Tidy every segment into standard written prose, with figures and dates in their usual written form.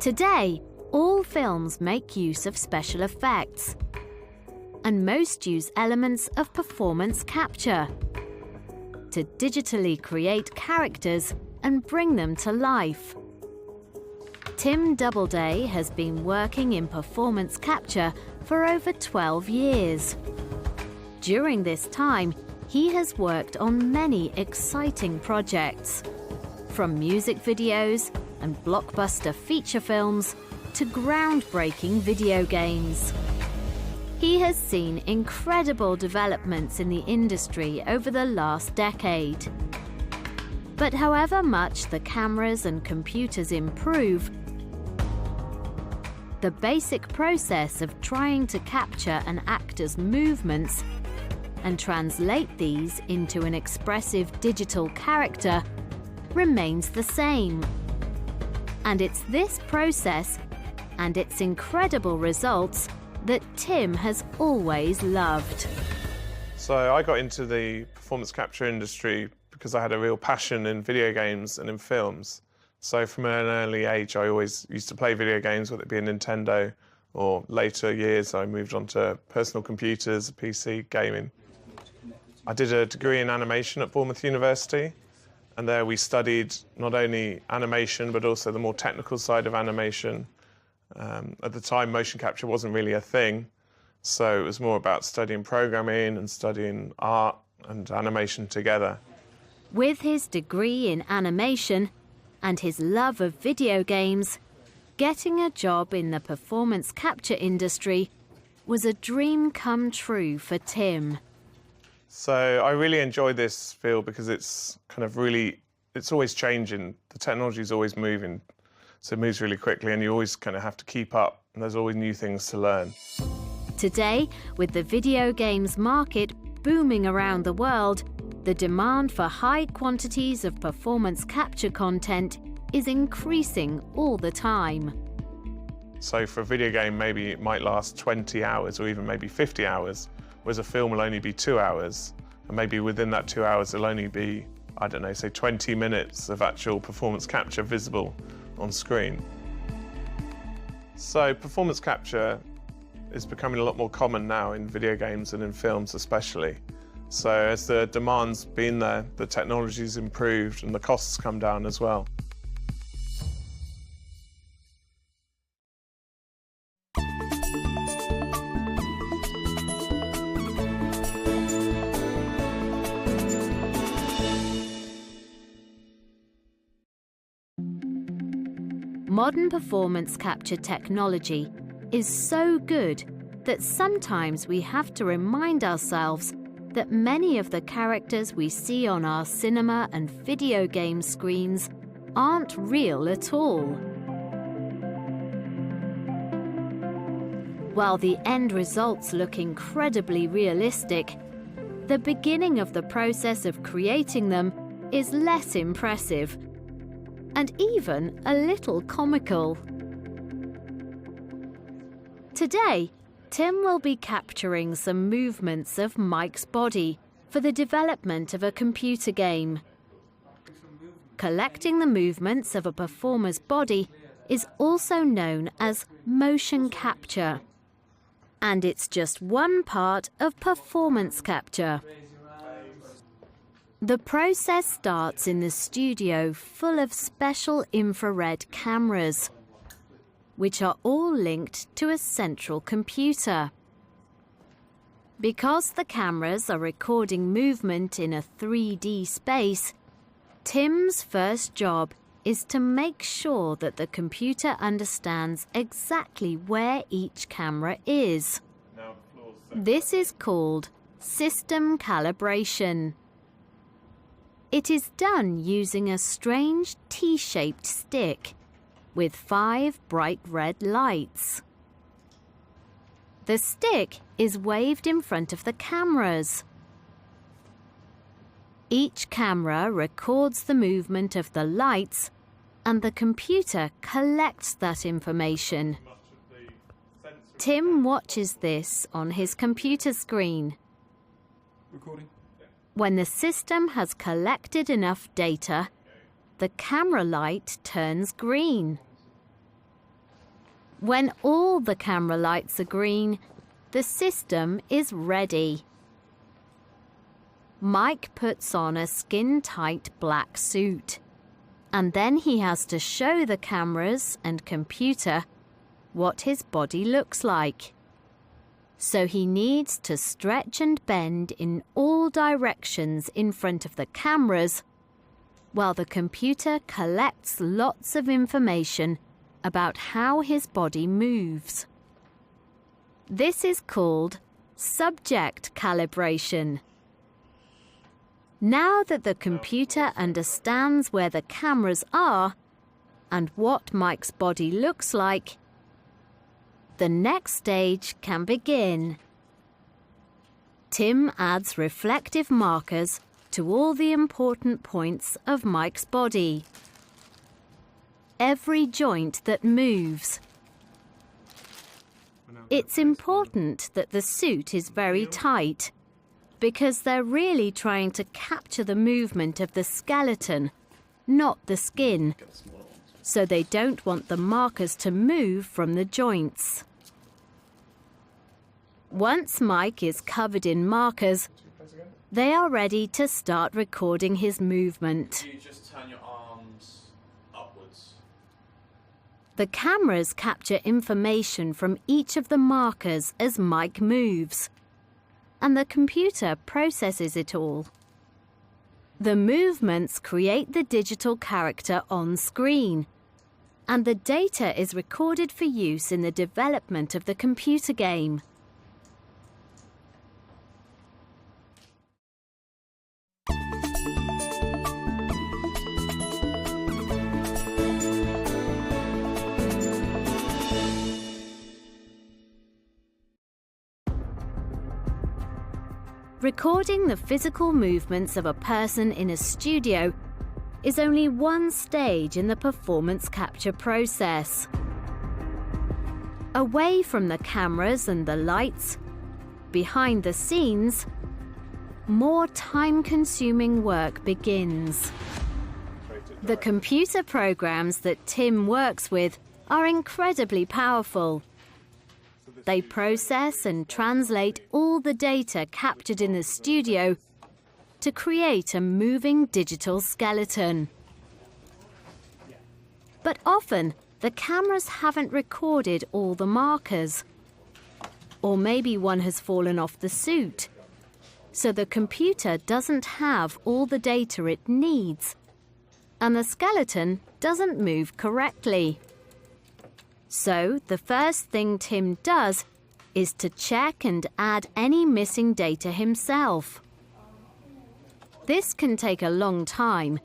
Today, all films make use of special effects, and most use elements of performance capture to digitally create characters and bring them to life. Tim Doubleday has been working in performance capture for over 12 years. During this time, he has worked on many exciting projects, from music videos and blockbuster feature films to groundbreaking video games. He has seen incredible developments in the industry over the last decade. But however much the cameras and computers improve, the basic process of trying to capture an actor's movements and translate these into an expressive digital character remains the same. And it's this process and its incredible results that Tim has always loved. So I got into the performance capture industry because I had a real passion in video games and in films. So from an early age, I always used to play video games, whether it be a Nintendo, or later years I moved on to personal computers, PC, gaming. I did a degree in animation at Bournemouth University, and there we studied not only animation, but also the more technical side of animation. At the time, motion capture wasn't really a thing, so it was more about studying programming and studying art and animation together. With his degree in animation and his love of video games, getting a job in the performance capture industry was a dream come true for Tim. So I really enjoy this field because it's always changing. The technology is always moving, so it moves really quickly and you always kind of have to keep up, and there's always new things to learn. Today, with the video games market booming around the world, the demand for high quantities of performance capture content is increasing all the time. So for a video game, maybe it might last 20 hours or even maybe 50 hours, whereas a film will only be 2 hours. And maybe within that 2 hours, there'll only be, I don't know, say 20 minutes of actual performance capture visible on screen. So performance capture is becoming a lot more common now in video games and in films especially. So as the demand's been there, the technology's improved and the costs come down as well. Modern performance capture technology is so good that sometimes we have to remind ourselves that many of the characters we see on our cinema and video game screens aren't real at all. While the end results look incredibly realistic, the beginning of the process of creating them is less impressive and even a little comical. Today, Tim will be capturing some movements of Mike's body for the development of a computer game. Collecting the movements of a performer's body is also known as motion capture. And it's just one part of performance capture. The process starts in the studio full of special infrared cameras, which are all linked to a central computer. Because the cameras are recording movement in a 3D space, Tim's first job is to make sure that the computer understands exactly where each camera is. This is called system calibration. It is done using a strange T-shaped stick with 5 bright red lights. The stick is waved in front of the cameras. Each camera records the movement of the lights, and the computer collects that information. Tim watches this on his computer screen. Recording. When the system has collected enough data, the camera light turns green. When all the camera lights are green, the system is ready. Mike puts on a skin-tight black suit, and then he has to show the cameras and computer what his body looks like. So he needs to stretch and bend in all directions in front of the cameras, while the computer collects lots of information about how his body moves. This is called subject calibration. Now that the computer understands where the cameras are and what Mike's body looks like, the next stage can begin. Tim adds reflective markers to all the important points of Mike's body. Every joint that moves. It's important that the suit is very tight, because they're really trying to capture the movement of the skeleton, not the skin, so they don't want the markers to move from the joints. Once Mike is covered in markers, they are ready to start recording his movement. You just turn your arms upwards. The cameras capture information from each of the markers as Mike moves, and the computer processes it all. The movements create the digital character on screen, and the data is recorded for use in the development of the computer game. Recording the physical movements of a person in a studio is only one stage in the performance capture process. Away from the cameras and the lights, behind the scenes, more time-consuming work begins. The computer programs that Tim works with are incredibly powerful. They process and translate all the data captured in the studio to create a moving digital skeleton. But often, the cameras haven't recorded all the markers. Or maybe one has fallen off the suit. So the computer doesn't have all the data it needs, and the skeleton doesn't move correctly. So the first thing Tim does is to check and add any missing data himself. This can take a long time,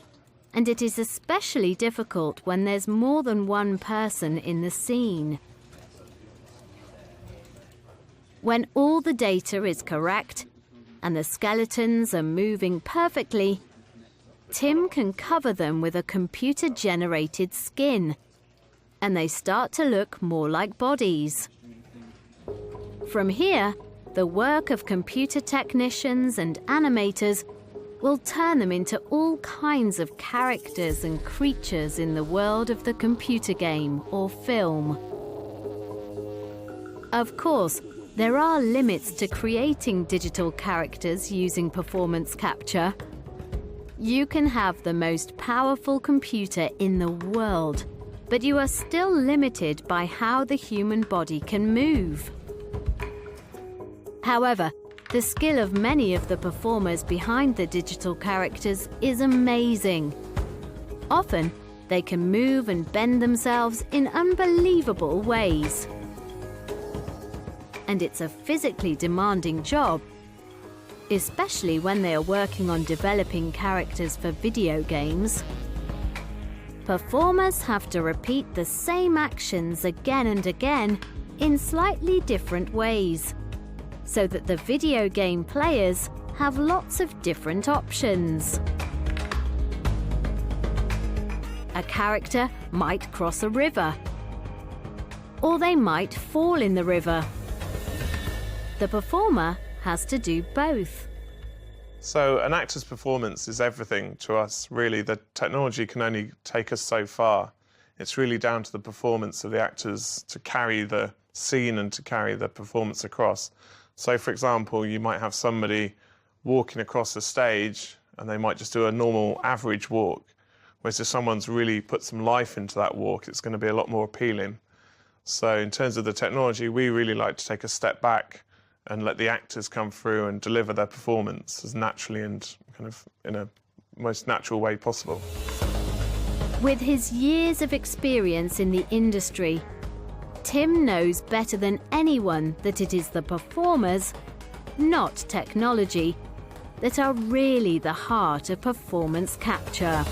and it is especially difficult when there's more than one person in the scene. When all the data is correct and the skeletons are moving perfectly, Tim can cover them with a computer-generated skin, and they start to look more like bodies. From here, the work of computer technicians and animators will turn them into all kinds of characters and creatures in the world of the computer game or film. Of course, there are limits to creating digital characters using performance capture. You can have the most powerful computer in the world, but you are still limited by how the human body can move. However, the skill of many of the performers behind the digital characters is amazing. Often, they can move and bend themselves in unbelievable ways. And it's a physically demanding job, especially when they are working on developing characters for video games. Performers have to repeat the same actions again and again in slightly different ways, so that the video game players have lots of different options. A character might cross a river, or they might fall in the river. The performer has to do both. So an actor's performance is everything to us, really. The technology can only take us so far. It's really down to the performance of the actors to carry the scene and to carry the performance across. So, for example, you might have somebody walking across the stage and they might just do a normal average walk, whereas if someone's really put some life into that walk, it's going to be a lot more appealing. So in terms of the technology, we really like to take a step back and let the actors come through and deliver their performance as naturally and kind of in a most natural way possible. With his years of experience in the industry, Tim knows better than anyone that it is the performers, not technology, that are really the heart of performance capture.